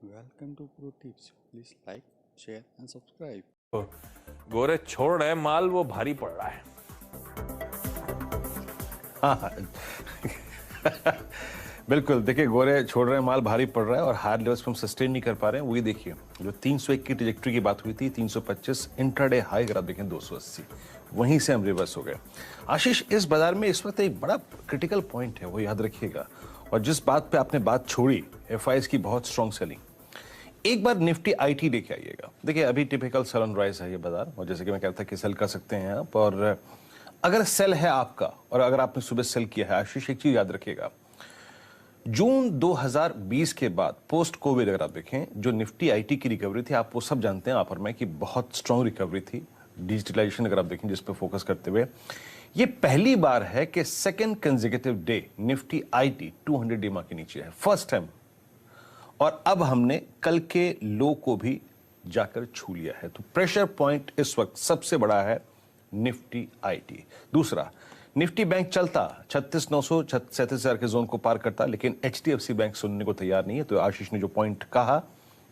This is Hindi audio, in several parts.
Welcome to Pro Tips. Please like, share and subscribe. गोरे छोड़ रहे माल वो भारी पड़ रहा है। हाँ बिल्कुल। देखिए, गोरे छोड़ रहे हैं, माल भारी पड़ रहा है और हायर लेवल्स पे हम सस्टेन नहीं कर पा रहे हैं। वही देखिए, जो 301 की ट्रैजेक्टरी की बात हुई थी, 325 इंट्राडे हाई, अगर आप देखें 280, वहीं से हम रिवर्स हो गए। आशीष, इस बाजार में इस वक्त एक बड़ा क्रिटिकल पॉइंट है, वो याद रखिएगा। और जिस बात पे आपने बात छोड़ी, एफआईएस की बहुत स्ट्रांग सेलिंग, एक बार निफ्टी आईटी लेके आइएगा। देखिए, अभी टिपिकल सेल ऑन राइज है ये बाजार, और जैसे कि मैं कहता कि सेल कर सकते हैं आप, और अगर सेल है आपका और अगर आपने सुबह सेल किया है, आशीष एक चीज याद रखिएगा, जून 2020 के बाद पोस्ट कोविड अगर आप देखें, जो निफ्टी आईटी की रिकवरी थी, आप वो सब जानते हैं आप और मैं कि बहुत स्ट्रांग रिकवरी थी। डिजिटलाइजेशन अगर आप देखें, जिस पे फोकस करते हुए, ये पहली बार है कि second consecutive day Nifty IT 200 डीमा के नीचे है, फर्स्ट टाइम। और अब हमने कल के लो को भी जाकर छू लिया है, तो प्रेशर पॉइंट इस वक्त सबसे बड़ा है निफ्टी आईटी। दूसरा, निफ्टी बैंक चलता 36,900 37,000 के जोन को पार करता, लेकिन एचडीएफसी बैंक सुनने को तैयार नहीं है। तो आशीष ने जो पॉइंट कहा,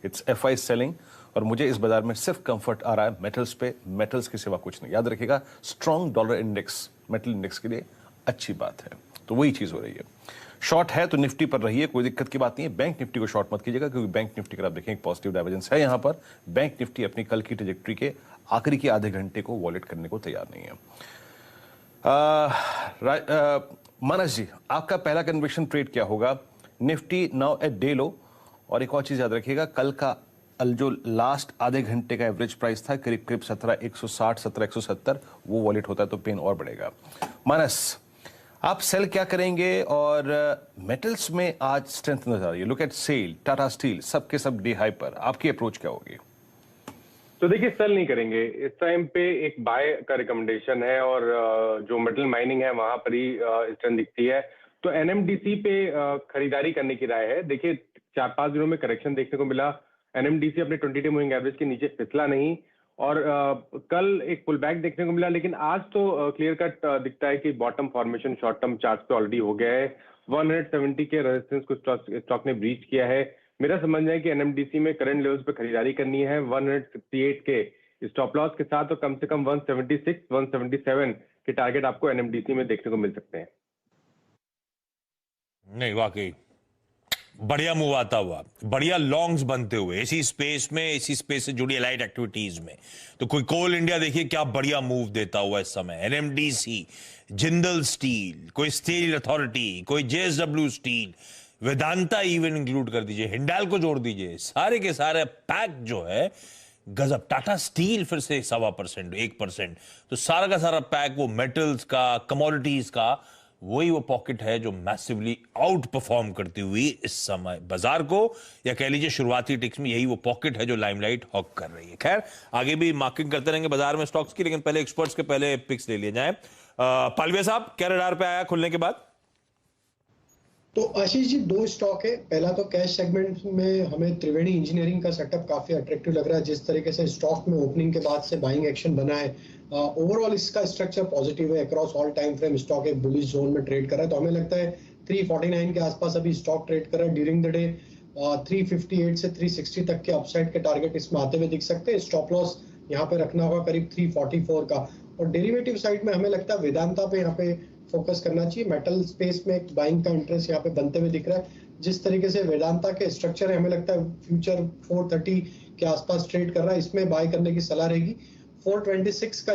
इट्स एफआई सेलिंग, और मुझे इस बाजार में सिर्फ कंफर्ट आ रहा है मेटल्स पे, मेटल्स के सिवा कुछ नहीं। याद रखिएगा, strong dollar index metal index के लिए अच्छी बात है, तो वही चीज हो रही है। शॉर्ट है तो निफ्टी पर रही है, कोई दिक्कत की बात नहीं है। बैंक निफ्टी को शॉर्ट मत कीजिएगा, क्योंकि बैंक निफ्टी का आप देखें एक पॉजिटिव डाइवर्जेंस है यहां पर। बैंक निफ्टी अपनी कल की ट्रैजेक्टरी के आखिरी के आधे घंटे को वॉलेट करने को तैयार नहीं है। मानस जी, आपका पहला कन्विक्शन ट्रेड क्या होगा? निफ्टी नाउ एट डे लो, और एक और चीज याद रखिएगा, कल का जो लास्ट आधे घंटे का एवरेज प्राइस था करीब करीब 17,160 17,170, वो वॉलेट होता है तो पेन और बढ़ेगा। मानस, आप सेल क्या करेंगे? और मेटल्स में आज स्ट्रेंथ नजर आ रही है, लुक एट सेल, टाटा स्टील, सबके सब डे हाई पर, आपकी अप्रोच क्या होगी? तो देखिए, सेल नहीं करेंगे इस टाइम पे, एक बाय का रिकमेंडेशन है, और जो मेटल माइनिंग है वहां पर ही स्ट्रेंथ दिखती है। तो एनएमडीसी पे खरीदारी करने की राय है। देखिए, 4-5 दिनों में करेक्शन देखने को मिला, एनएमडीसी अपने 20 डे मूविंग एवरेज के नीचे फिसला नहीं, और कल एक पुल बैक देखने को मिला, लेकिन आज तो क्लियर कट दिखता है कि bottom formation short term chart पे ऑलरेडी हो गया है। 170 के रेजिस्टेंस को स्टॉक ने ब्रीच किया है। मेरा समझना है कि एनएमडीसी में करंट लेवल्स पे खरीदारी करनी है 168 के स्टॉप लॉस के साथ, और कम से कम 176 177 के टारगेट आपको एनएमडीसी में देखने को मिल सकते हैं। नहीं, वाकई बढ़िया मूव आता हुआ, बढ़िया लॉन्ग्स बनते हुए इसी स्पेस में, इसी स्पेस से जुड़ी एलाइड एक्टिविटीज में। तो कोई कोल इंडिया देखिए क्या बढ़िया मूव देता हुआ इस समय, एनएमडीसी, जिंदल स्टील, कोई स्टील अथॉरिटी, कोई JSW steel, Vedanta even include कर दीजिए, हिंडाल को जोड़ दीजिए, सारे के सारे पैक जो है गजब। टाटा स्टील फिर से 1.25% 1%, तो सारा का सारा पैक वो मेटल्स का, कमोडिटीज का, वही वो पॉकेट है जो मैसिवली आउट परफॉर्म करती हुई इस समय बाजार को, या कह लीजिए शुरुआती टिक्स में यही वो पॉकेट है जो लाइमलाइट हॉक कर रही है। खैर, आगे भी मार्किंग करते रहेंगे बाजार में स्टॉक्स की, लेकिन पहले एक्सपर्ट्स के पहले पिक्स ले लिए जाए। पालवे साहब, क्या रडार पे आया खुलने के बाद? तो आशीष जी, दो स्टॉक है। पहला तो कैश सेगमेंट में हमें त्रिवेणी इंजीनियरिंग का सेटअप काफी अट्रैक्टिव लग रहा है, जिस तरीके से स्टॉक में ओपनिंग के बाद से बाइंग एक्शन बना है। ओवरऑल इसका स्ट्रक्चर पॉजिटिव है, across all time frame stock एक बुलिश जोन में ट्रेड कर रहा है। तो हमें लगता है 349 के आसपास अभी स्टॉक ट्रेड कर रहा है। ड्यूरिंग द डे 358 से 360 तक के अपसाइड के टारगेट इसमें आते हुए दिख सकते हैं। स्टॉप लॉस यहाँ पे रखना होगा करीब 344 का। और डेरिवेटिव साइड में हमें लगता है वेदांता पे यहाँ पे फोकस करना चाहिए। मेटल स्पेस में एक बाइंग का इंटरेस्ट यहाँ पे बनते हुए दिख रहा है। जिस तरीके से वेदांता के स्ट्रक्चर है, हमें लगता है फ्यूचर 430 के आसपास ट्रेड कर रहा है, इसमें बाय करने की सलाह रहेगी। 426 का